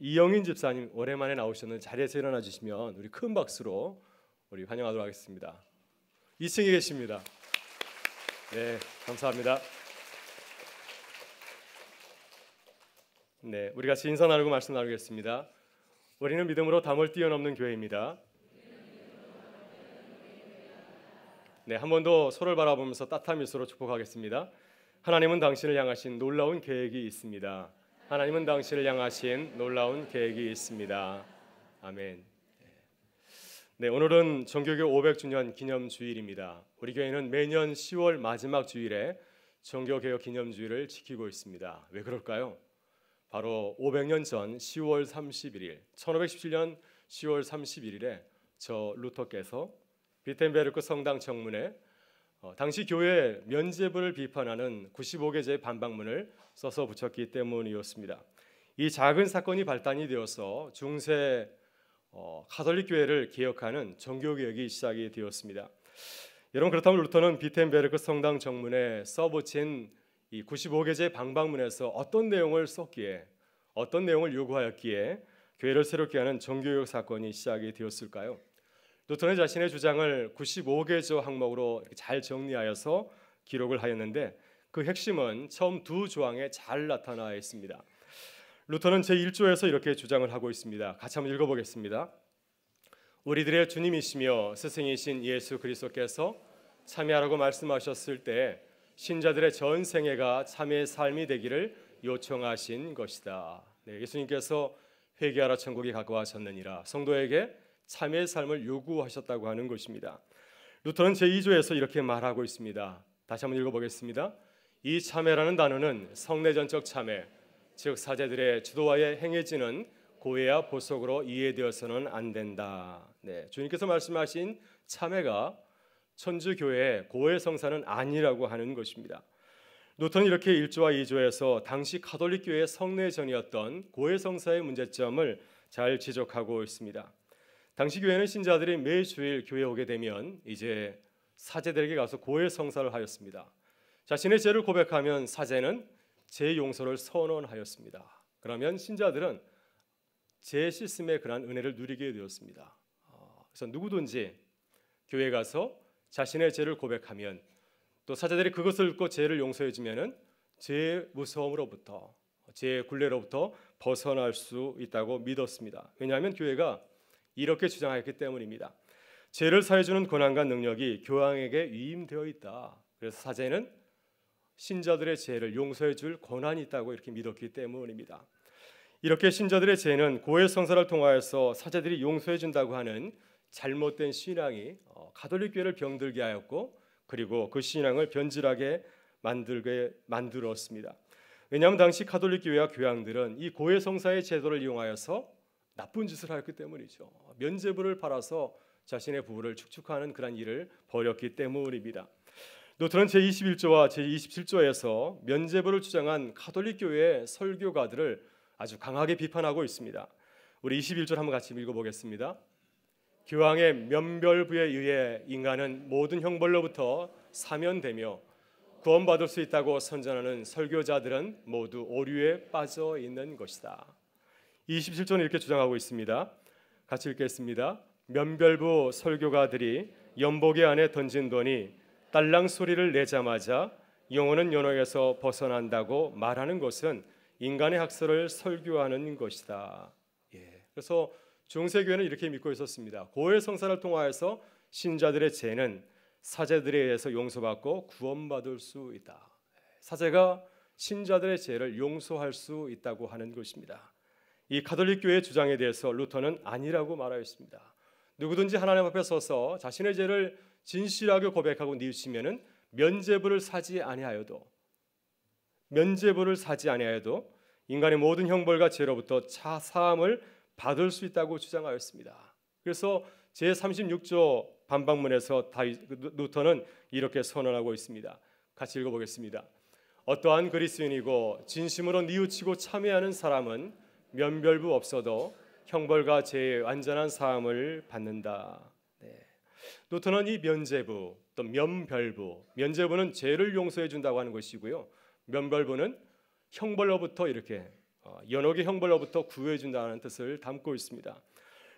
이영인 집사님 오랜만에 나오셨는데 자리에서 일어나 주시면 우리 큰 박수로 우리 환영하도록 하겠습니다. 2층에 계십니다. 네, 감사합니다. 네, 우리 같이 인사 나누고 말씀 나누겠습니다. 우리는 믿음으로 담을 뛰어넘는 교회입니다. 네, 한 번 더 서로를 바라보면서 따뜻한 미소로 축복하겠습니다. 하나님은 당신을 향하신 놀라운 계획이 있습니다. 하나님은 당신을 향하신 놀라운 계획이 있습니다. 아멘. 네, 오늘은 정교교 500주년 기념주일입니다. 우리 교회는 매년 10월 마지막 주일에 정교개혁 기념주일을 지키고 있습니다. 왜 그럴까요? 바로 500년 전 10월 31일, 1517년 10월 31일에 저 루터께서 비텐베르크 성당 정문에 당시 교회 면죄부를 비판하는 95개제의 반박문을 써서 붙였기 때문이었습니다. 이 작은 사건이 발단이 되어서 중세 가톨릭 교회를 개혁하는 정교개혁이 시작이 되었습니다. 여러분, 그렇다면 루터는 비텐베르크 성당 정문에 써붙인 이 95개제 방방문에서 어떤 내용을 썼기에, 어떤 내용을 요구하였기에 교회를 새롭게 하는 정교개혁 사건이 시작이 되었을까요? 루터는 자신의 주장을 95개조 항목으로 잘 정리하여서 기록을 하였는데 그 핵심은 처음 두 조항에 잘 나타나 있습니다. 루터는 제1조에서 이렇게 주장을 하고 있습니다. 같이 한번 읽어보겠습니다. 우리들의 주님이시며 스승이신 예수 그리스도께서 참회하라고 말씀하셨을 때 신자들의 전 생애가 참회의 삶이 되기를 요청하신 것이다. 네, 예수님께서 회개하라 천국이 가까워졌느니라 성도에게 참회의 삶을 요구하셨다고 하는 것입니다. 루터는 제2조에서 이렇게 말하고 있습니다. 다시 한번 읽어보겠습니다. 이 참회라는 단어는 성내전적 참회, 즉 사제들의 주도하에 행해지는 고해와 보석으로 이해되어서는 안 된다. 네, 주님께서 말씀하신 참회가 천주교회의 고해 성사는 아니라고 하는 것입니다. 루터는 이렇게 1조와 2조에서 당시 가톨릭 교회의 성내전이었던 고해 성사의 문제점을 잘 지적하고 있습니다. 당시 교회는 신자들이 매주일 교회에 오게 되면 이제 사제들에게 가서 고해 성사를 하였습니다. 자신의 죄를 고백하면 사제는 죄 용서를 선언하였습니다. 그러면 신자들은 죄 씻음의 그러한 은혜를 누리게 되었습니다. 그래서 누구든지 교회에 가서 자신의 죄를 고백하면 또 사제들이 그것을 읽고 죄를 용서해 주면은 죄의 무서움으로부터, 죄의 굴레로부터 벗어날 수 있다고 믿었습니다. 왜냐하면 교회가 이렇게 주장했기 때문입니다. 죄를 사해주는 권한과 능력이 교황에게 위임되어 있다. 그래서 사제는 신자들의 죄를 용서해 줄 권한이 있다고 이렇게 믿었기 때문입니다. 이렇게 신자들의 죄는 고해 성사를 통하여서 사제들이 용서해 준다고 하는 잘못된 신앙이 가톨릭 교회를 병들게 하였고, 그리고 그 신앙을 변질하게 만들었습니다. 왜냐하면 당시 가톨릭 교회와 교황들은 이 고해 성사의 제도를 이용하여서 나쁜 짓을 하였기 때문이죠. 면죄부를 팔아서 자신의 부를 축축하는 그런 일을 벌였기 때문입니다. 루터는 제21조와 제27조에서 면죄부를 주장한 가톨릭 교회의 설교가들을 아주 강하게 비판하고 있습니다. 우리 21절 한번 같이 읽어보겠습니다. 교황의 면별부에 의해 인간은 모든 형벌로부터 사면되며 구원받을 수 있다고 선전하는 설교자들은 모두 오류에 빠져 있는 것이다. 27조는 이렇게 주장하고 있습니다. 같이 읽겠습니다. 면별부 설교가들이 연복의 안에 던진 돈이 딸랑 소리를 내자마자 영혼은 연옥에서 벗어난다고 말하는 것은 인간의 학설을 설교하는 것이다. 그래서 중세교회는 이렇게 믿고 있었습니다. 고해 성사를 통하여서 신자들의 죄는 사제들에 의해서 용서받고 구원받을 수 있다. 사제가 신자들의 죄를 용서할 수 있다고 하는 것입니다. 이 가톨릭 교회의 주장에 대해서 루터는 아니라고 말하였습니다. 누구든지 하나님 앞에 서서 자신의 죄를 진실하게 고백하고 뉘우치면은 면죄부를 사지 아니하여도 인간의 모든 형벌과 죄로부터 사함을 받을 수 있다고 주장하였습니다. 그래서 제36조 반박문에서 루터는 이렇게 선언하고 있습니다. 같이 읽어보겠습니다. 어떠한 그리스도인이고 진심으로 뉘우치고 참회하는 사람은 면별부 없어도 형벌과 죄의 완전한 사함을 받는다. 루터는 이 면죄부 또 면별부, 면죄부는 죄를 용서해 준다고 하는 것이고요, 면별부는 형벌로부터 이렇게 연옥의 형벌로부터 구해준다는 뜻을 담고 있습니다.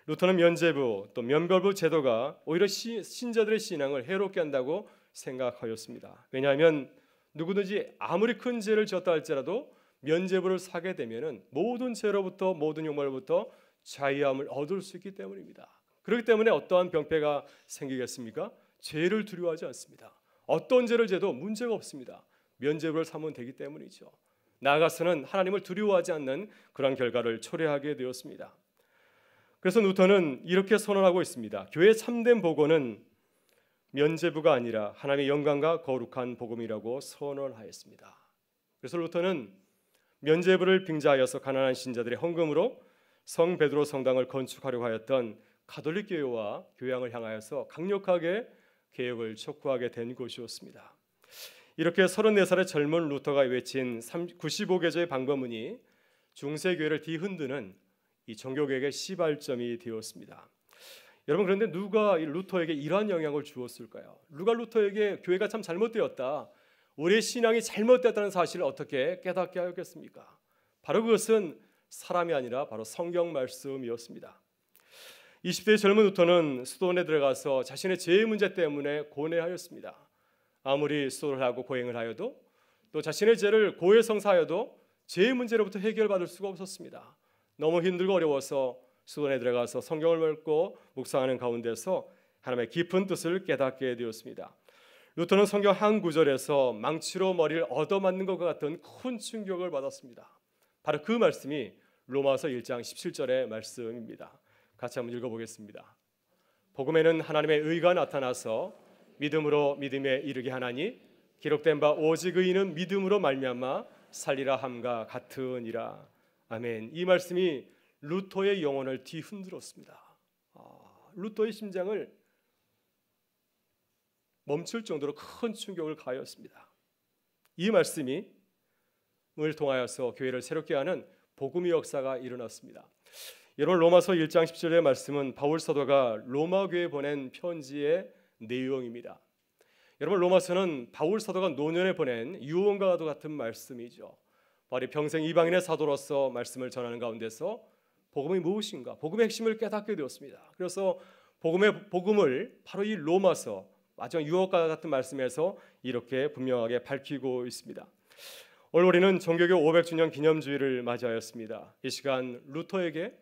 루터는 면죄부 또 면벌부 제도가 오히려 신자들의 신앙을 해롭게 한다고 생각하였습니다. 왜냐하면 누구든지 아무리 큰 죄를 지었다 할지라도 면죄부를 사게 되면은 모든 죄로부터 모든 욕망으로부터 자유함을 얻을 수 있기 때문입니다. 그렇기 때문에 어떠한 병폐가 생기겠습니까? 죄를 두려워하지 않습니다. 어떤 죄를 져도 문제가 없습니다. 면죄부를 삼으면 되기 때문이죠. 나아가서는 하나님을 두려워하지 않는 그런 결과를 초래하게 되었습니다. 그래서 루터는 이렇게 선언하고 있습니다. 교회의 참된 복음은 면죄부가 아니라 하나님의 영광과 거룩한 복음이라고 선언하였습니다. 그래서 루터는 면죄부를 빙자하여서 가난한 신자들의 헌금으로 성 베드로 성당을 건축하려고 하였던 가톨릭 교회와 교양을 향하여서 강력하게 개혁을 촉구하게 된 것이었습니다. 이렇게 34살의 젊은 루터가 외친 95개조의 방법문이 중세교회를 뒤흔드는 이 종교개혁의 시발점이 되었습니다. 여러분, 그런데 누가 이 루터에게 이러한 영향을 주었을까요? 누가 루터에게 교회가 참 잘못되었다, 우리의 신앙이 잘못되었다는 사실을 어떻게 깨닫게 하였겠습니까? 바로 그것은 사람이 아니라 바로 성경 말씀이었습니다. 20대의 젊은 루터는 수도원에 들어가서 자신의 죄의 문제 때문에 고뇌하였습니다. 아무리 수도를 하고 고행을 하여도 또 자신의 죄를 고해성사하여도 죄의 문제로부터 해결받을 수가 없었습니다. 너무 힘들고 어려워서 수도원에 들어가서 성경을 읽고 묵상하는 가운데서 하나님의 깊은 뜻을 깨닫게 되었습니다. 루터는 성경 한 구절에서 망치로 머리를 얻어맞는 것과 같은 큰 충격을 받았습니다. 바로 그 말씀이 로마서 1장 17절의 말씀입니다. 같이 한번 읽어보겠습니다. 복음에는 하나님의 의가 나타나서 믿음으로 믿음에 이르게 하나니 기록된 바 오직 의인은 믿음으로 말미암아 살리라 함과 같으니라. 아멘. 이 말씀이 루터의 영혼을 뒤흔들었습니다. 루터의 심장을 멈출 정도로 큰 충격을 가하였습니다. 이 말씀이 을 통하여서 교회를 새롭게 하는 복음의 역사가 일어났습니다. 여러분, 로마서 1장 17절의 말씀은 바울 사도가 로마 교회에 보낸 편지의 내용입니다. 여러분, 로마서는 바울 사도가 노년에 보낸 유언과 같은 말씀이죠. 바로 평생 이방인의 사도로서 말씀을 전하는 가운데서 복음이 무엇인가, 복음의 핵심을 깨닫게 되었습니다. 그래서 복음을 바로 이 로마서 마지막 유언과 같은 말씀에서 이렇게 분명하게 밝히고 있습니다. 오늘 우리는 종교개혁 500주년 기념주의를 맞이하였습니다. 이 시간 루터에게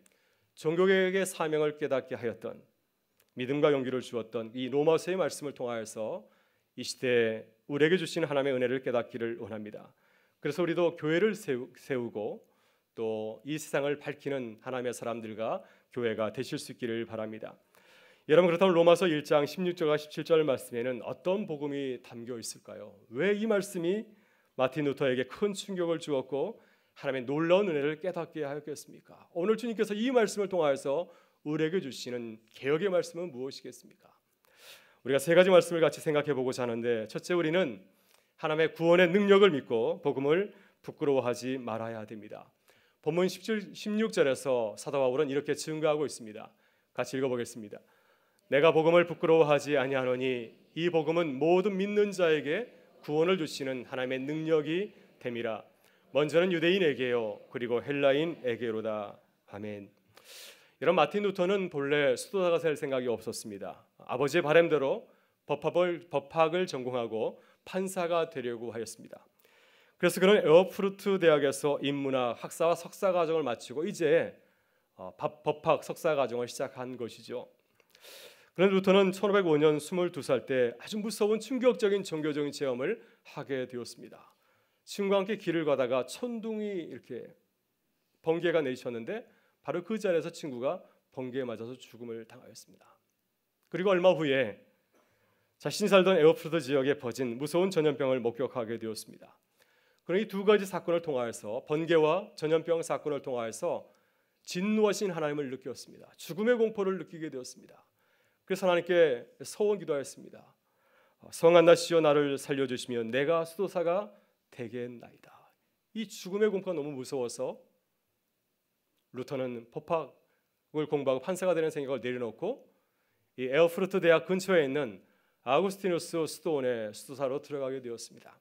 종교개혁의 사명을 깨닫게 하였던, 믿음과 용기를 주었던 이 로마서의 말씀을 통하여서 이 시대에 우리에게 주신 하나님의 은혜를 깨닫기를 원합니다. 그래서 우리도 교회를 세우고 또 이 세상을 밝히는 하나님의 사람들과 교회가 되실 수 있기를 바랍니다. 여러분, 그렇다면 로마서 1장 16절과 17절 말씀에는 어떤 복음이 담겨 있을까요? 왜 이 말씀이 마틴 루터에게 큰 충격을 주었고 하나님의 놀라운 은혜를 깨닫게 하였겠습니까? 오늘 주님께서 이 말씀을 통하여서 우리에게 주시는 개혁의 말씀은 무엇이겠습니까? 우리가 세 가지 말씀을 같이 생각해 보고자 하는데, 첫째, 우리는 하나님의 구원의 능력을 믿고 복음을 부끄러워하지 말아야 됩니다. 본문 16절에서 사도 바울은 이렇게 증거하고 있습니다. 같이 읽어보겠습니다. 내가 복음을 부끄러워하지 아니하노니 이 복음은 모든 믿는 자에게 구원을 주시는 하나님의 능력이 됨이라. 먼저는 유대인에게요 그리고 헬라인에게로다. 아멘. 여러분, 마틴 루터는 본래 수도사가 될 생각이 없었습니다. 아버지의 바람대로 법학을 전공하고 판사가 되려고 하였습니다. 그래서 그는 에어프루트 대학에서 인문학 학사와 석사 과정을 마치고 이제 법학 석사 과정을 시작한 것이죠. 그런데 루터는 1505년 22살 때 아주 무서운 충격적인 종교적인 체험을 하게 되었습니다. 친구와 함께 길을 가다가 천둥이 이렇게 번개가 내리쳤는데 바로 그 자리에서 친구가 번개에 맞아서 죽음을 당하였습니다. 그리고 얼마 후에 자신이 살던 에어프루트 지역에 퍼진 무서운 전염병을 목격하게 되었습니다. 그러나 이 두 가지 사건을 통하여서, 번개와 전염병 사건을 통하여서 진노하신 하나님을 느꼈습니다. 죽음의 공포를 느끼게 되었습니다. 그래서 하나님께 서원 기도하였습니다. 성한나시여 나를 살려주시면 내가 수도사가 되겠나이다. 이 죽음의 공포가 너무 무서워서 루터는 법학을 공부하고 판사가 되는 생각을 내려놓고 이 에어프루트 대학 근처에 있는 아우구스티누스 수도원에 수도사로 들어가게 되었습니다.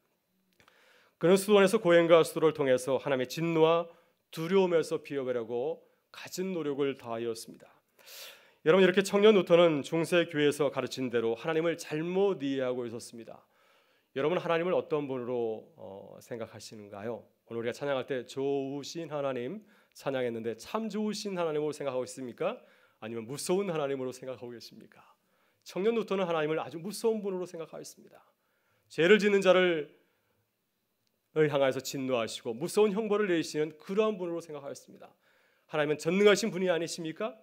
그는 수도원에서 고행과 수도를 통해서 하나님의 진노와 두려움에서 피해보려고 가진 노력을 다하였습니다. 여러분, 이렇게 청년 루터는 중세 교회에서 가르친 대로 하나님을 잘못 이해하고 있었습니다. 여러분, 하나님을 어떤 분으로 생각하시는가요? 오늘 우리가 찬양할 때 좋으신 하나님 찬양했는데 참 좋으신 하나님으로 생각하고 있습니까? 아니면 무서운 하나님으로 생각하고 계십니까? 청년 루터는 하나님을 아주 무서운 분으로 생각하였습니다. 죄를 짓는 자를 향해서 진노하시고 무서운 형벌을 내리시는 그러한 분으로 생각하였습니다. 하나님은 전능하신 분이 아니십니까?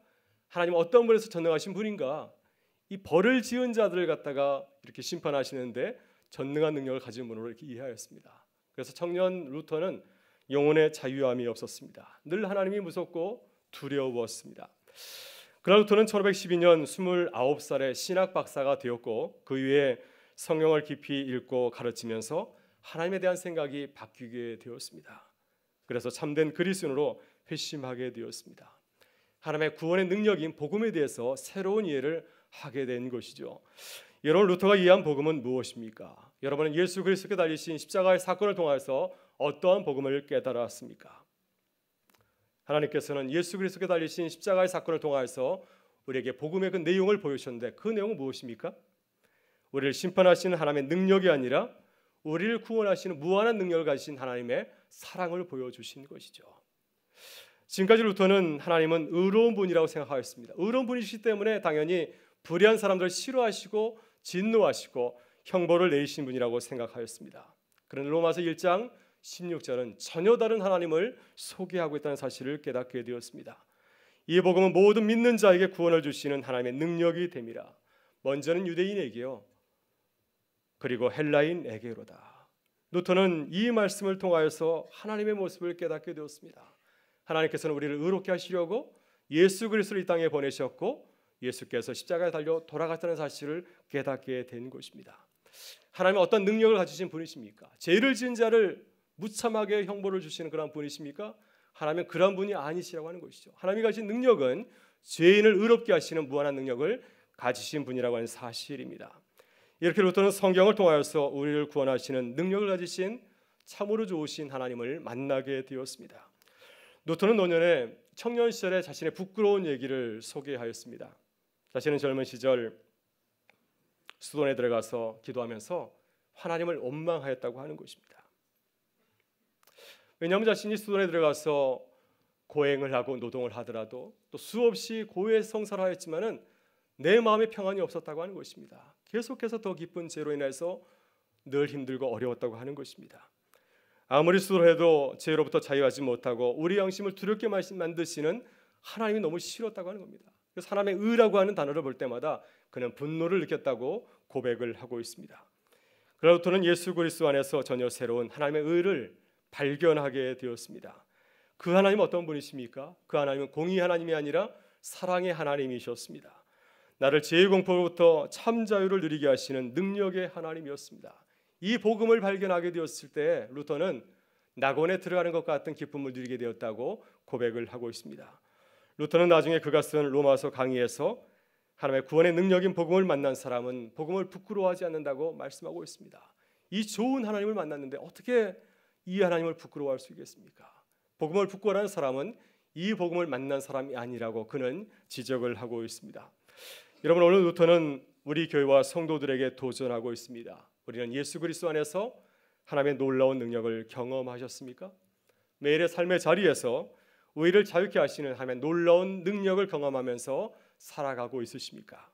하나님은 어떤 분에서 전능하신 분인가? 이 벌을 지은 자들을 갖다가 이렇게 심판하시는데 전능한 능력을 가진 분으로 이렇게 이해하였습니다. 그래서 청년 루터는 영혼의 자유함이 없었습니다. 늘 하나님이 무섭고 두려웠습니다. 그러나 루터는 1512년 29살에 신학 박사가 되었고 그 이후에 성경을 깊이 읽고 가르치면서 하나님에 대한 생각이 바뀌게 되었습니다. 그래서 참된 그리스도인으로 회심하게 되었습니다. 하나님의 구원의 능력인 복음에 대해서 새로운 이해를 하게 된 것이죠. 여러분, 루터가 이해한 복음은 무엇입니까? 여러분은 예수 그리스도께 달리신 십자가의 사건을 통해서 어떠한 복음을 깨달았습니까? 하나님께서는 예수 그리스도께 달리신 십자가의 사건을 통해서 우리에게 복음의 그 내용을 보여주셨는데 그 내용은 무엇입니까? 우리를 심판하시는 하나님의 능력이 아니라 우리를 구원하시는 무한한 능력을 가지신 하나님의 사랑을 보여주신 것이죠. 지금까지 루터는 하나님은 의로운 분이라고 생각하였습니다. 의로운 분이시기 때문에 당연히 불의한 사람들을 싫어하시고 진노하시고 형벌을 내리신 분이라고 생각하였습니다. 그런데 로마서 1장 16절은 전혀 다른 하나님을 소개하고 있다는 사실을 깨닫게 되었습니다. 이 복음은 모든 믿는 자에게 구원을 주시는 하나님의 능력이 됨이라. 먼저는 유대인에게요, 그리고 헬라인에게로다. 루터는 이 말씀을 통하여서 하나님의 모습을 깨닫게 되었습니다. 하나님께서는 우리를 의롭게 하시려고 예수 그리스도를 이 땅에 보내셨고 예수께서 십자가에 달려 돌아갔다는 사실을 깨닫게 된 것입니다. 하나님은 어떤 능력을 가지신 분이십니까? 죄를 지은 자를 무참하게 형벌을 주시는 그런 분이십니까? 하나님은 그런 분이 아니시라고 하는 것이죠. 하나님이 가진 능력은 죄인을 의롭게 하시는 무한한 능력을 가지신 분이라고 하는 사실입니다. 이렇게 루터는 성경을 통하여서 우리를 구원하시는 능력을 가지신 참으로 좋으신 하나님을 만나게 되었습니다. 루터는 노년에 청년 시절에 자신의 부끄러운 얘기를 소개하였습니다. 자신은 젊은 시절 수도원에 들어가서 기도하면서 하나님을 원망하였다고 하는 것입니다. 왜냐하면 자신이 수도원에 들어가서 고행을 하고 노동을 하더라도 또 수없이 고해 성사를 하였지만은 내 마음에 평안이 없었다고 하는 것입니다. 계속해서 더 깊은 죄로 인해서 늘 힘들고 어려웠다고 하는 것입니다. 아무리 수도해도 죄로부터 자유하지 못하고 우리 양심을 두렵게 만드시는 하나님이 너무 싫었다고 하는 겁니다. 그래서 하나님의 의라고 하는 단어를 볼 때마다 그는 분노를 느꼈다고 고백을 하고 있습니다. 그러나 루터는 예수 그리스도 안에서 전혀 새로운 하나님의 의를 발견하게 되었습니다. 그 하나님은 어떤 분이십니까? 그 하나님은 공의 하나님이 아니라 사랑의 하나님이셨습니다. 나를 죄의 공포로부터 참 자유를 누리게 하시는 능력의 하나님이었습니다. 이 복음을 발견하게 되었을 때 루터는 낙원에 들어가는 것 같은 기쁨을 누리게 되었다고 고백을 하고 있습니다. 루터는 나중에 그가 쓴 로마서 강의에서 하나님의 구원의 능력인 복음을 만난 사람은 복음을 부끄러워하지 않는다고 말씀하고 있습니다. 이 좋은 하나님을 만났는데 어떻게 이 하나님을 부끄러워할 수 있겠습니까? 복음을 부끄러워하는 사람은 이 복음을 만난 사람이 아니라고 그는 지적을 하고 있습니다. 여러분, 오늘 루터는 우리 교회와 성도들에게 도전하고 있습니다. 우리는 예수 그리스도 안에서 하나님의 놀라운 능력을 경험하셨습니까? 매일의 삶의 자리에서 우리를 자유케 하시는 하나님의 놀라운 능력을 경험하면서 살아가고 있으십니까?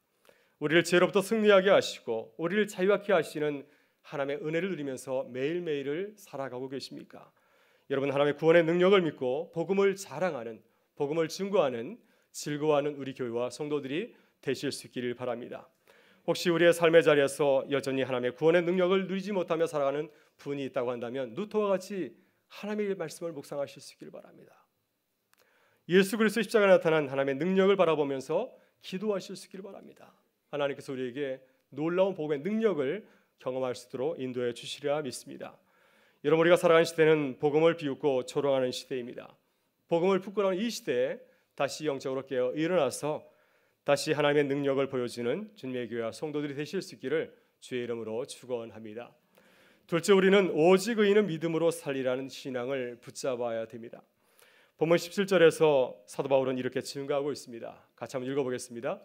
우리를 죄로부터 승리하게 하시고 우리를 자유하게 하시는 하나님의 은혜를 누리면서 매일매일을 살아가고 계십니까? 여러분, 하나님의 구원의 능력을 믿고 복음을 자랑하는, 복음을 증거하는, 즐거워하는 우리 교회와 성도들이 되실 수 있기를 바랍니다. 혹시 우리의 삶의 자리에서 여전히 하나님의 구원의 능력을 누리지 못하며 살아가는 분이 있다고 한다면 루터와 같이 하나님의 말씀을 묵상하실 수 있기를 바랍니다. 예수 그리스도 십자가에 나타난 하나님의 능력을 바라보면서 기도하실 수 있기를 바랍니다. 하나님께서 우리에게 놀라운 복음의 능력을 경험할 수 있도록 인도해 주시리라 믿습니다. 여러분, 우리가 살아가는 시대는 복음을 비웃고 조롱하는 시대입니다. 복음을 부끄러워하는 이 시대에 다시 영적으로 깨어 일어나서 다시 하나님의 능력을 보여주는 주님의 교회와 성도들이 되실 수 있기를 주의 이름으로 축원합니다. 둘째, 우리는 오직 의인은 믿음으로 살리라는 신앙을 붙잡아야 됩니다. 본문 17절에서 사도 바울은 이렇게 증거하고 있습니다. 같이 한번 읽어보겠습니다.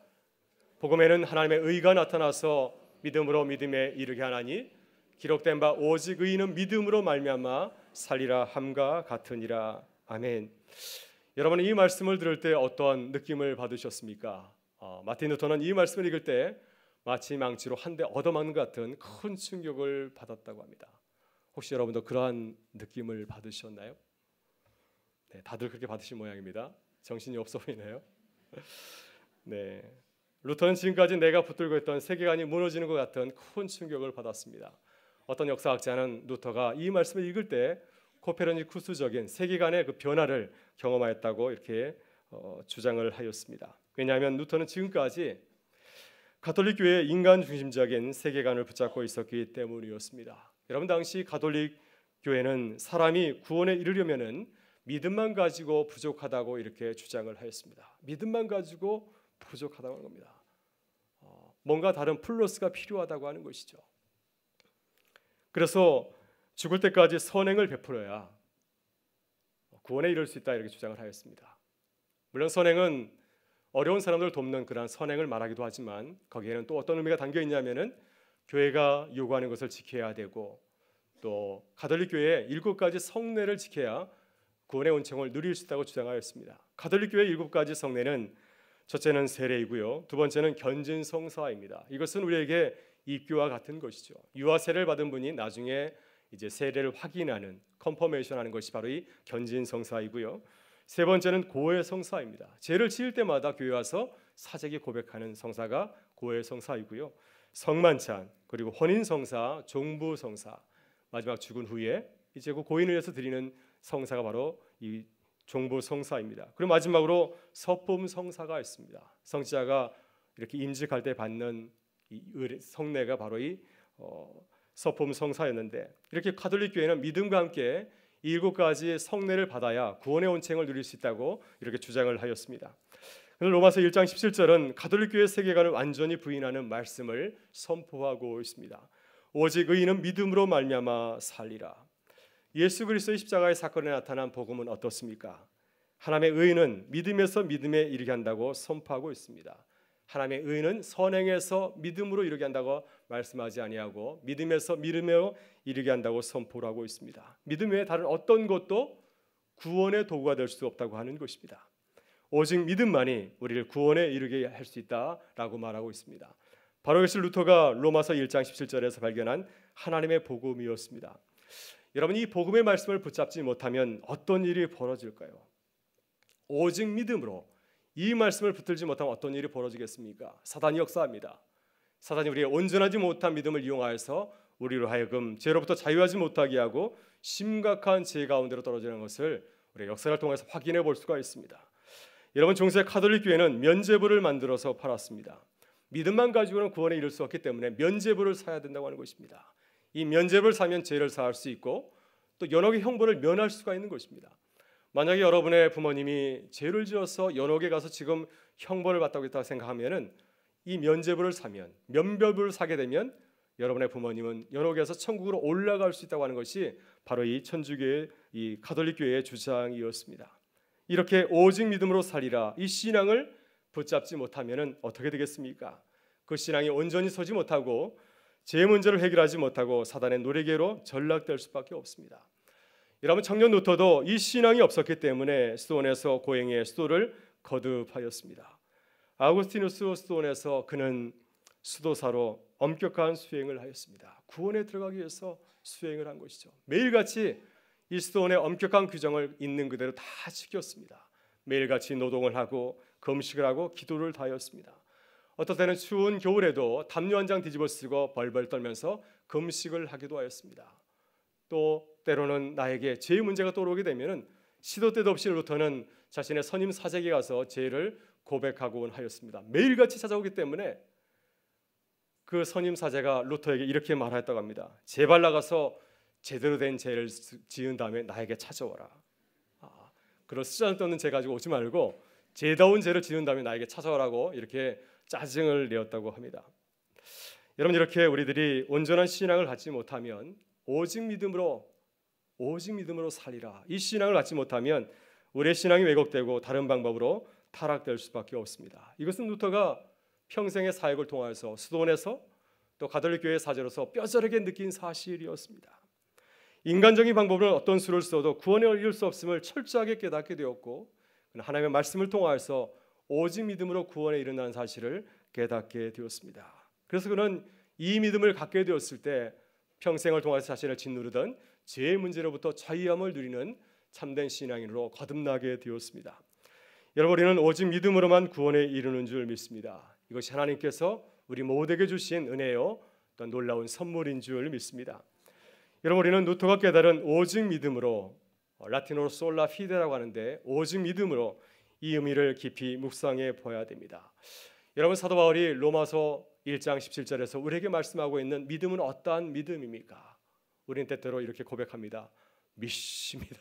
복음에는 하나님의 의가 나타나서 믿음으로 믿음에 이르게 하나니 기록된 바 오직 의인은 믿음으로 말미암아 살리라 함과 같으니라. 아멘. 여러분, 이 말씀을 들을 때 어떠한 느낌을 받으셨습니까? 마틴 루터는 이 말씀을 읽을 때 마치 망치로 한 대 얻어맞는 것 같은 큰 충격을 받았다고 합니다. 혹시 여러분도 그러한 느낌을 받으셨나요? 네, 다들 그렇게 받으신 모양입니다. 정신이 없어 보이네요. 네, 루터는 지금까지 내가 붙들고 있던 세계관이 무너지는 것 같은 큰 충격을 받았습니다. 어떤 역사학자는 루터가 이 말씀을 읽을 때 코페르니쿠스적인 세계관의 그 변화를 경험하였다고 이렇게 주장을 하였습니다. 왜냐하면 루터는 지금까지 가톨릭 교회의 인간 중심적인 세계관을 붙잡고 있었기 때문이었습니다. 여러분, 당시 가톨릭 교회는 사람이 구원에 이르려면은 믿음만 가지고 부족하다고 이렇게 주장을 하였습니다. 믿음만 가지고 부족하다고 하는 겁니다. 뭔가 다른 플러스가 필요하다고 하는 것이죠. 그래서 죽을 때까지 선행을 베풀어야 구원에 이를 수 있다 이렇게 주장을 하였습니다. 물론 선행은 어려운 사람들을 돕는 그러한 선행을 말하기도 하지만 거기에는 또 어떤 의미가 담겨 있냐면은 교회가 요구하는 것을 지켜야 되고 또 가톨릭 교회의 7가지 성례를 지켜야 구원의 온청을 누릴 수 있다고 주장하였습니다. 가톨릭 교회의 7가지 성례는 첫째는 세례이고요, 두 번째는 견진성사입니다. 이것은 우리에게 입교와 같은 것이죠. 유아 세례를 받은 분이 나중에 이제 세례를 확인하는 컨퍼메이션하는 것이 바로 이 견진성사이고요. 세 번째는 고해성사입니다. 죄를 지을 때마다 교회 와서 사죄기 고백하는 성사가 고해성사이고요. 성만찬, 그리고 혼인성사, 종부성사, 마지막 죽은 후에 이제 그 고인을 위해서 드리는 성사가 바로 이 종부성사입니다. 그리고 마지막으로 서품성사가 있습니다. 성지자가 이렇게 임직할 때 받는 이 성례가 바로 이 서품성사였는데, 이렇게 가톨릭 교회는 믿음과 함께 이 7가지 성례를 받아야 구원의 온청을 누릴 수 있다고 이렇게 주장을 하였습니다. 로마서 1장 17절은 가톨릭 교회 세계관을 완전히 부인하는 말씀을 선포하고 있습니다. 오직 의인은 믿음으로 말미암아 살리라. 예수 그리스도의 십자가의 사건에 나타난 복음은 어떻습니까? 하나님의 의인은 믿음에서 믿음에 이르게 한다고 선포하고 있습니다. 하나님의 의인은 선행에서 믿음으로 이르게 한다고 말씀하지 아니하고 믿음에서 믿음으로 이르게 한다고 선포를 하고 있습니다. 믿음 외에 다른 어떤 것도 구원의 도구가 될 수 없다고 하는 것입니다. 오직 믿음만이 우리를 구원에 이르게 할 수 있다라고 말하고 있습니다. 바로 이것이 루터가 로마서 1장 17절에서 발견한 하나님의 복음이었습니다. 여러분, 이 복음의 말씀을 붙잡지 못하면 어떤 일이 벌어질까요? 오직 믿음으로 이 말씀을 붙들지 못하면 어떤 일이 벌어지겠습니까? 사단이 역사합니다. 사단이 우리의 온전하지 못한 믿음을 이용하여서 우리로 하여금 죄로부터 자유하지 못하게 하고 심각한 죄 가운데로 떨어지는 것을 우리의 역사를 통해서 확인해 볼 수가 있습니다. 여러분, 중세 가톨릭 교회는 면죄부를 만들어서 팔았습니다. 믿음만 가지고는 구원에 이를 수 없기 때문에 면죄부를 사야 된다고 하는 것입니다. 이 면죄부를 사면 죄를 사할 수 있고 또 연옥의 형벌을 면할 수가 있는 것입니다. 만약에 여러분의 부모님이 죄를 지어서 연옥에 가서 지금 형벌을 받다고 있다고 생각하면은 이 면죄부를 사면, 면죄부를 사게 되면 여러분의 부모님은 연옥에서 천국으로 올라갈 수 있다고 하는 것이 바로 이 천주교의 이 가톨릭 교회의 주장이었습니다. 이렇게 오직 믿음으로 살리라, 이 신앙을 붙잡지 못하면은 어떻게 되겠습니까? 그 신앙이 온전히 서지 못하고 죄 문제를 해결하지 못하고 사단의 노래개로 전락될 수밖에 없습니다. 여러분, 청년 루터도 이 신앙이 없었기 때문에 수도원에서 고행의 수도를 거듭하였습니다. 아우구스티누스 수도원에서 그는 수도사로 엄격한 수행을 하였습니다. 구원에 들어가기 위해서 수행을 한 것이죠. 매일같이 이 수도원의 엄격한 규정을 있는 그대로 다 지켰습니다. 매일같이 노동을 하고 금식을 하고 기도를 다하였습니다. 어떨 때는 추운 겨울에도 담요 한 장 뒤집어 쓰고 벌벌 떨면서 금식을 하기도 하였습니다. 또 때로는 나에게 죄의 문제가 떠오르게 되면 시도 때도 없이 루터는 자신의 선임 사직에 가서 죄를 고백하곤 하였습니다. 매일같이 찾아오기 때문에 그 선임 사제가 루터에게 이렇게 말했다고 합니다. 제발 나가서 제대로 된 죄를 지은 다음에 나에게 찾아오라. 그런 쓰잘데없는 죄 가지고 오지 말고 죄다운 죄를 지은 다음에 나에게 찾아오라고 이렇게 짜증을 내었다고 합니다. 여러분, 이렇게 우리들이 온전한 신앙을 갖지 못하면 오직 믿음으로 살리라, 이 신앙을 갖지 못하면 우리의 신앙이 왜곡되고 다른 방법으로 타락될 수밖에 없습니다. 이것은 루터가 평생의 사역을 통해서 수도원에서 또 가톨릭 교회 사제로서 뼈저리게 느낀 사실이었습니다. 인간적인 방법으로 어떤 수를 써도 구원에 이를 수 없음을 철저하게 깨닫게 되었고, 하나님의 말씀을 통하여서 오직 믿음으로 구원에 이른다는 사실을 깨닫게 되었습니다. 그래서 그는 이 믿음을 갖게 되었을 때 평생을 통해서 자신을 짓누르던 죄의 문제로부터 자유함을 누리는 참된 신앙인으로 거듭나게 되었습니다. 여러분, 우리는 오직 믿음으로만 구원에 이르는 줄 믿습니다. 이것이 하나님께서 우리 모두에게 주신 은혜요, 또 놀라운 선물인 줄 믿습니다. 여러분, 우리는 루터가 깨달은 오직 믿음으로, 라틴어로 솔라 피데라고 하는데 오직 믿음으로 이 의미를 깊이 묵상해 보아야 됩니다. 여러분, 사도 바울이 로마서 1장 17절에서 우리에게 말씀하고 있는 믿음은 어떠한 믿음입니까? 우리는 때때로 이렇게 고백합니다. 믿습니다.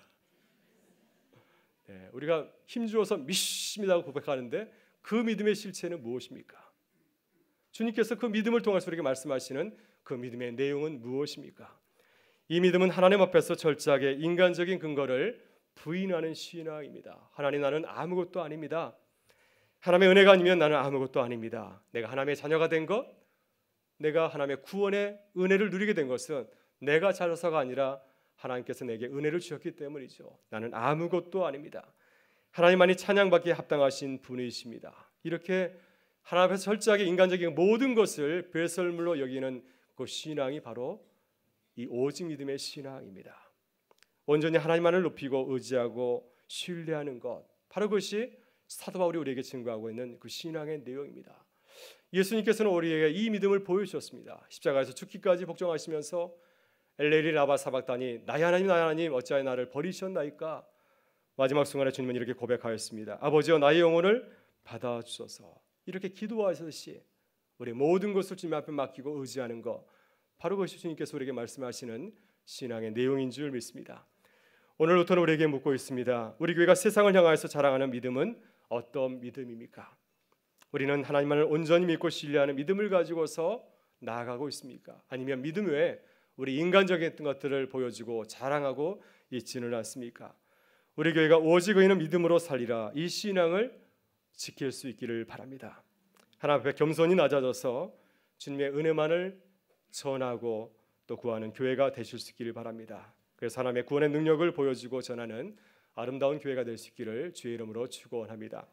네, 우리가 힘주어서 믿습니다고 고백하는데 그 믿음의 실체는 무엇입니까? 주님께서 그 믿음을 통해서 우리에게 말씀하시는 그 믿음의 내용은 무엇입니까? 이 믿음은 하나님 앞에서 철저하게 인간적인 근거를 부인하는 신앙입니다. 하나님, 나는 아무것도 아닙니다. 하나님의 은혜가 아니면 나는 아무것도 아닙니다. 내가 하나님의 자녀가 된 것, 내가 하나님의 구원의 은혜를 누리게 된 것은 내가 잘해서가 아니라 하나님께서 내게 은혜를 주셨기 때문이죠. 나는 아무것도 아닙니다. 하나님만이 찬양받기에 합당하신 분이십니다. 이렇게 하나님 앞에서 철저하게 인간적인 모든 것을 배설물로 여기는 그 신앙이 바로 이 오직 믿음의 신앙입니다. 온전히 하나님만을 높이고 의지하고 신뢰하는 것, 바로 그것이 사도 바울이 우리에게 증거하고 있는 그 신앙의 내용입니다. 예수님께서는 우리에게 이 믿음을 보여주셨습니다. 십자가에서 죽기까지 복종하시면서 엘레리 라바 사박다니, 나의 하나님 어찌하여 나를 버리셨나이까? 마지막 순간에 주님은 이렇게 고백하였습니다. 아버지여, 나의 영혼을 받아주소서. 이렇게 기도하셨듯이 우리 모든 것을 주님 앞에 맡기고 의지하는 것, 바로 그것이 주님께서 우리에게 말씀하시는 신앙의 내용인 줄 믿습니다. 오늘 루터는 우리에게 묻고 있습니다. 우리 교회가 세상을 향하여서 자랑하는 믿음은 어떤 믿음입니까? 우리는 하나님만을 온전히 믿고 신뢰하는 믿음을 가지고서 나아가고 있습니까? 아니면 믿음 외에 우리 인간적인 것들을 보여주고 자랑하고 있지는 않습니까? 우리 교회가 오직 의인은 믿음으로 살리라, 이 신앙을 지킬 수 있기를 바랍니다. 하나님 앞에 겸손히 낮아져서 주님의 은혜만을 전하고 또 구하는 교회가 되실 수 있기를 바랍니다. 그래서 하나님의 구원의 능력을 보여주고 전하는 아름다운 교회가 될 수 있기를 주의 이름으로 축원합니다.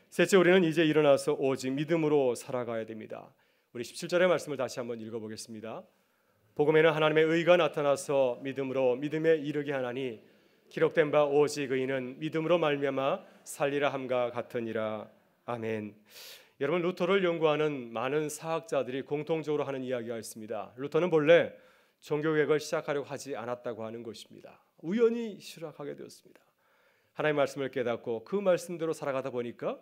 셋째, 우리는 이제 일어나서 오직 믿음으로 살아가야 됩니다. 우리 17절의 말씀을 다시 한번 읽어보겠습니다. 복음에는 하나님의 의가 나타나서 믿음으로 믿음에 이르게 하나니 기록된 바 오직 의인은 믿음으로 말미암아 살리라 함과 같으니라. 아멘. 여러분, 루터를 연구하는 많은 사학자들이 공통적으로 하는 이야기가 있습니다. 루터는 본래 종교개혁을 시작하려고 하지 않았다고 하는 것입니다. 우연히 시작하게 되었습니다. 하나님의 말씀을 깨닫고 그 말씀대로 살아가다 보니까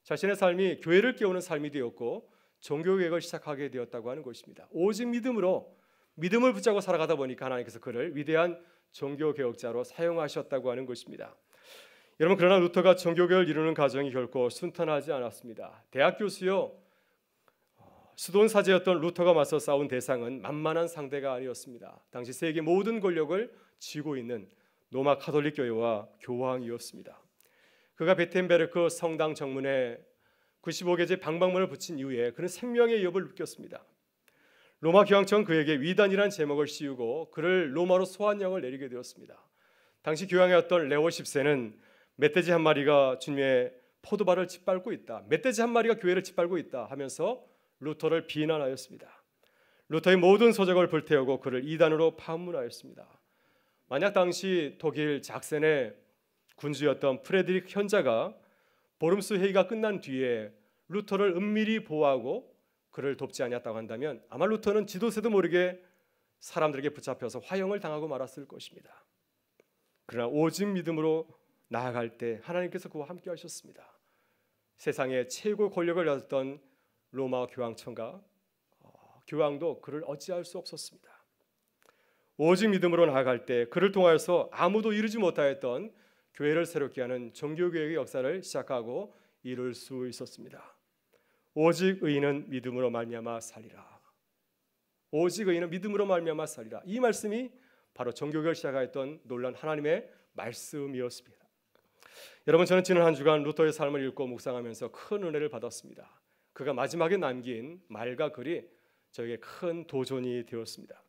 자신의 삶이 교회를 깨우는 삶이 되었고 종교개혁을 시작하게 되었다고 하는 것입니다. 오직 믿음으로 믿음을 붙잡고 살아가다 보니까 하나님께서 그를 위대한 종교개혁자로 사용하셨다고 하는 것입니다. 여러분, 그러나 루터가 종교개혁을 이루는 과정이 결코 순탄하지 않았습니다. 대학 교수요, 수도원 사제였던 루터가 맞서 싸운 대상은 만만한 상대가 아니었습니다. 당시 세계 모든 권력을 쥐고 있는 로마 가톨릭 교회와 교황이었습니다. 그가 베텐베르크 성당 정문에 95개제 방방문을 붙인 이후에 그는 생명의 위협을 느꼈습니다. 로마 교황청은 그에게 위단이라는 제목을 씌우고 그를 로마로 소환령을 내리게 되었습니다. 당시 교황이었던 레오 10세는 멧돼지 한 마리가 주님의 포도밭을 짓밟고 있다, 멧돼지 한 마리가 교회를 짓밟고 있다 하면서 루터를 비난하였습니다. 루터의 모든 서적을 불태우고 그를 이단으로 파문하였습니다. 만약 당시 독일 작센의 군주였던 프레드릭 현자가 보름수 회의가 끝난 뒤에 루터를 은밀히 보호하고 그를 돕지 아니었다고 한다면 아마 루터는 지도새도 모르게 사람들에게 붙잡혀서 화형을 당하고 말았을 것입니다. 그러나 오직 믿음으로 나아갈 때 하나님께서 그와 함께 하셨습니다. 세상의 최고 권력을 가졌던 로마 교황청과 교황도 그를 어찌할 수 없었습니다. 오직 믿음으로 나아갈 때 그를 통하여서 아무도 이루지 못하였던 교회를 새롭게 하는 종교개혁의 역사를 시작하고 이룰 수 있었습니다. 오직 의인은 믿음으로 말미암아 살리라. 오직 의인은 믿음으로 말미암아 살리라. 이 말씀이 바로 종교개혁을 시작하였던 놀라운 하나님의 말씀이었습니다. 여러분, 저는 지난 한 주간 루터의 삶을 읽고 묵상하면서 큰 은혜를 받았습니다. 그가 마지막에 남긴 말과 글이 저에게 큰 도전이 되었습니다.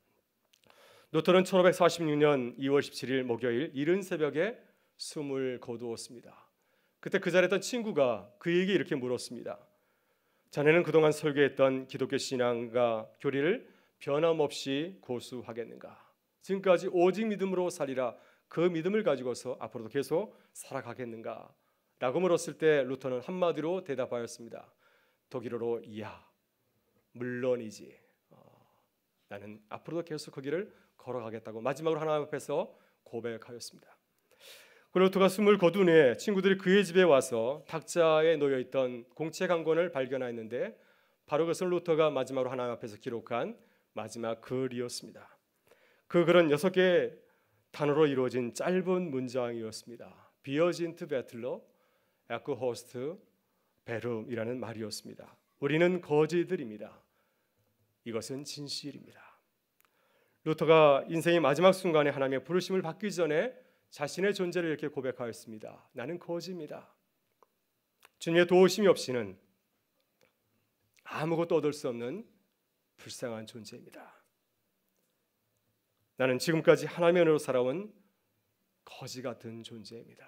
루터는 1546년 2월 17일 목요일 이른 새벽에 숨을 거두었습니다. 그때 그 자리에 있던 친구가 그에게 이렇게 물었습니다. 자네는 그동안 설교했던 기독교 신앙과 교리를 변함없이 고수하겠는가? 지금까지 오직 믿음으로 살리라, 그 믿음을 가지고서 앞으로도 계속 살아가겠는가? 라고 물었을 때 루터는 한마디로 대답하였습니다. 독일어로 야, 물론이지. 나는 앞으로도 계속 그 길을 걸어가겠다고 마지막으로 하나님 앞에서 고백하였습니다. 루터가 숨을 거둔 후에 친구들이 그의 집에 와서 탁자에 놓여있던 공책 한 권을 발견하였는데 바로 그것은 루터가 마지막으로 하나님 앞에서 기록한 마지막 글이었습니다. 그 글은 6개의 단어로 이루어진 짧은 문장이었습니다. 비어진트 베틀러 에크 호스트 베름이라는 말이었습니다. 우리는 거지들입니다. 이것은 진실입니다. 루터가 인생의 마지막 순간에 하나님의 부르심을 받기 전에 자신의 존재를 이렇게 고백하였습니다. 나는 거지입니다. 주님의 도우심이 없이는 아무것도 얻을 수 없는 불쌍한 존재입니다. 나는 지금까지 하나님의 은혜로 살아온 거지 같은 존재입니다.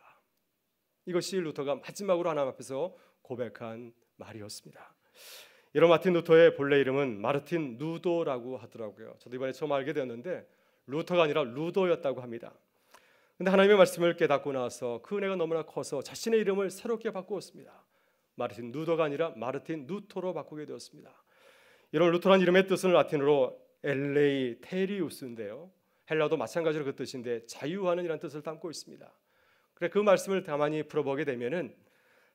이것이 루터가 마지막으로 하나님 앞에서 고백한 말이었습니다. 여러분, 마틴 루터의 본래 이름은 마르틴 루도라고 하더라고요. 저도 이번에 처음 알게 되었는데 루터가 아니라 루도였다고 합니다. 근데 하나님의 말씀을 깨닫고 나서 그 은혜가 너무나 커서 자신의 이름을 새롭게 바꾸었습니다. 마르틴 루도가 아니라 마르틴 루터로 바꾸게 되었습니다. 이런 루터란 이름의 뜻은 라틴어로 엘레이 테리우스인데요. 헬라어도 마찬가지로 그 뜻인데 자유하는 이라는 뜻을 담고 있습니다. 그래 그 말씀을 가만히 풀어보게 되면은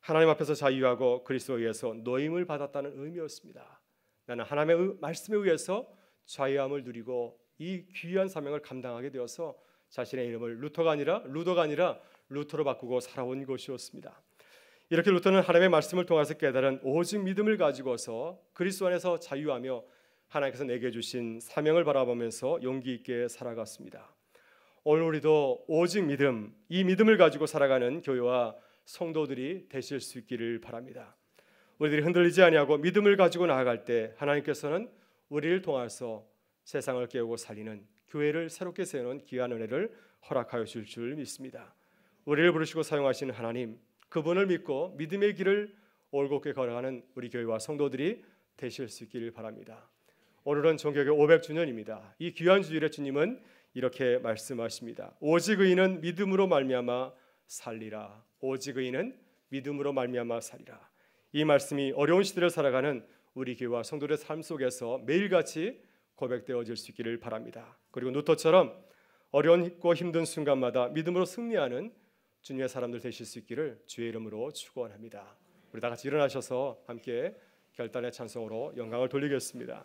하나님 앞에서 자유하고 그리스도에 의해서 노임을 받았다는 의미였습니다. 나는 하나님의 말씀에 의해서 자유함을 누리고 이 귀한 사명을 감당하게 되어서 자신의 이름을 루도가 아니라 루터로 바꾸고 살아온 것이었습니다. 이렇게 루터는 하나님의 말씀을 통해서 깨달은 오직 믿음을 가지고서 그리스도 안에서 자유하며 하나님께서 내게 주신 사명을 바라보면서 용기 있게 살아갔습니다. 오늘 우리도 오직 믿음, 이 믿음을 가지고 살아가는 교회와 성도들이 되실 수 있기를 바랍니다. 우리들이 흔들리지 아니하고 믿음을 가지고 나아갈 때 하나님께서는 우리를 통해서 세상을 깨우고 살리는 교회를 새롭게 세우는 귀한 은혜를 허락하여 주실 줄 믿습니다. 우리를 부르시고 사용하시는 하나님, 그분을 믿고 믿음의 길을 올곧게 걸어가는 우리 교회와 성도들이 되실 수 있기를 바랍니다. 오늘은 종교개 500주년입니다. 이 귀한 주일에 주님은 이렇게 말씀하십니다. 오직 의인은 믿음으로 말미암아 살리라. 오직 의인은 믿음으로 말미암아 살리라. 이 말씀이 어려운 시대를 살아가는 우리 교회와 성도들의 삶 속에서 매일같이 고백되어질 수 있기를 바랍니다. 그리고 루터처럼 어려운 힘든 순간마다 믿음으로 승리하는 주님의 사람들 되실 수 있기를 주의 이름으로 축원합니다. 우리 다 같이 일어나셔서 함께 결단의 찬송으로 영광을 돌리겠습니다.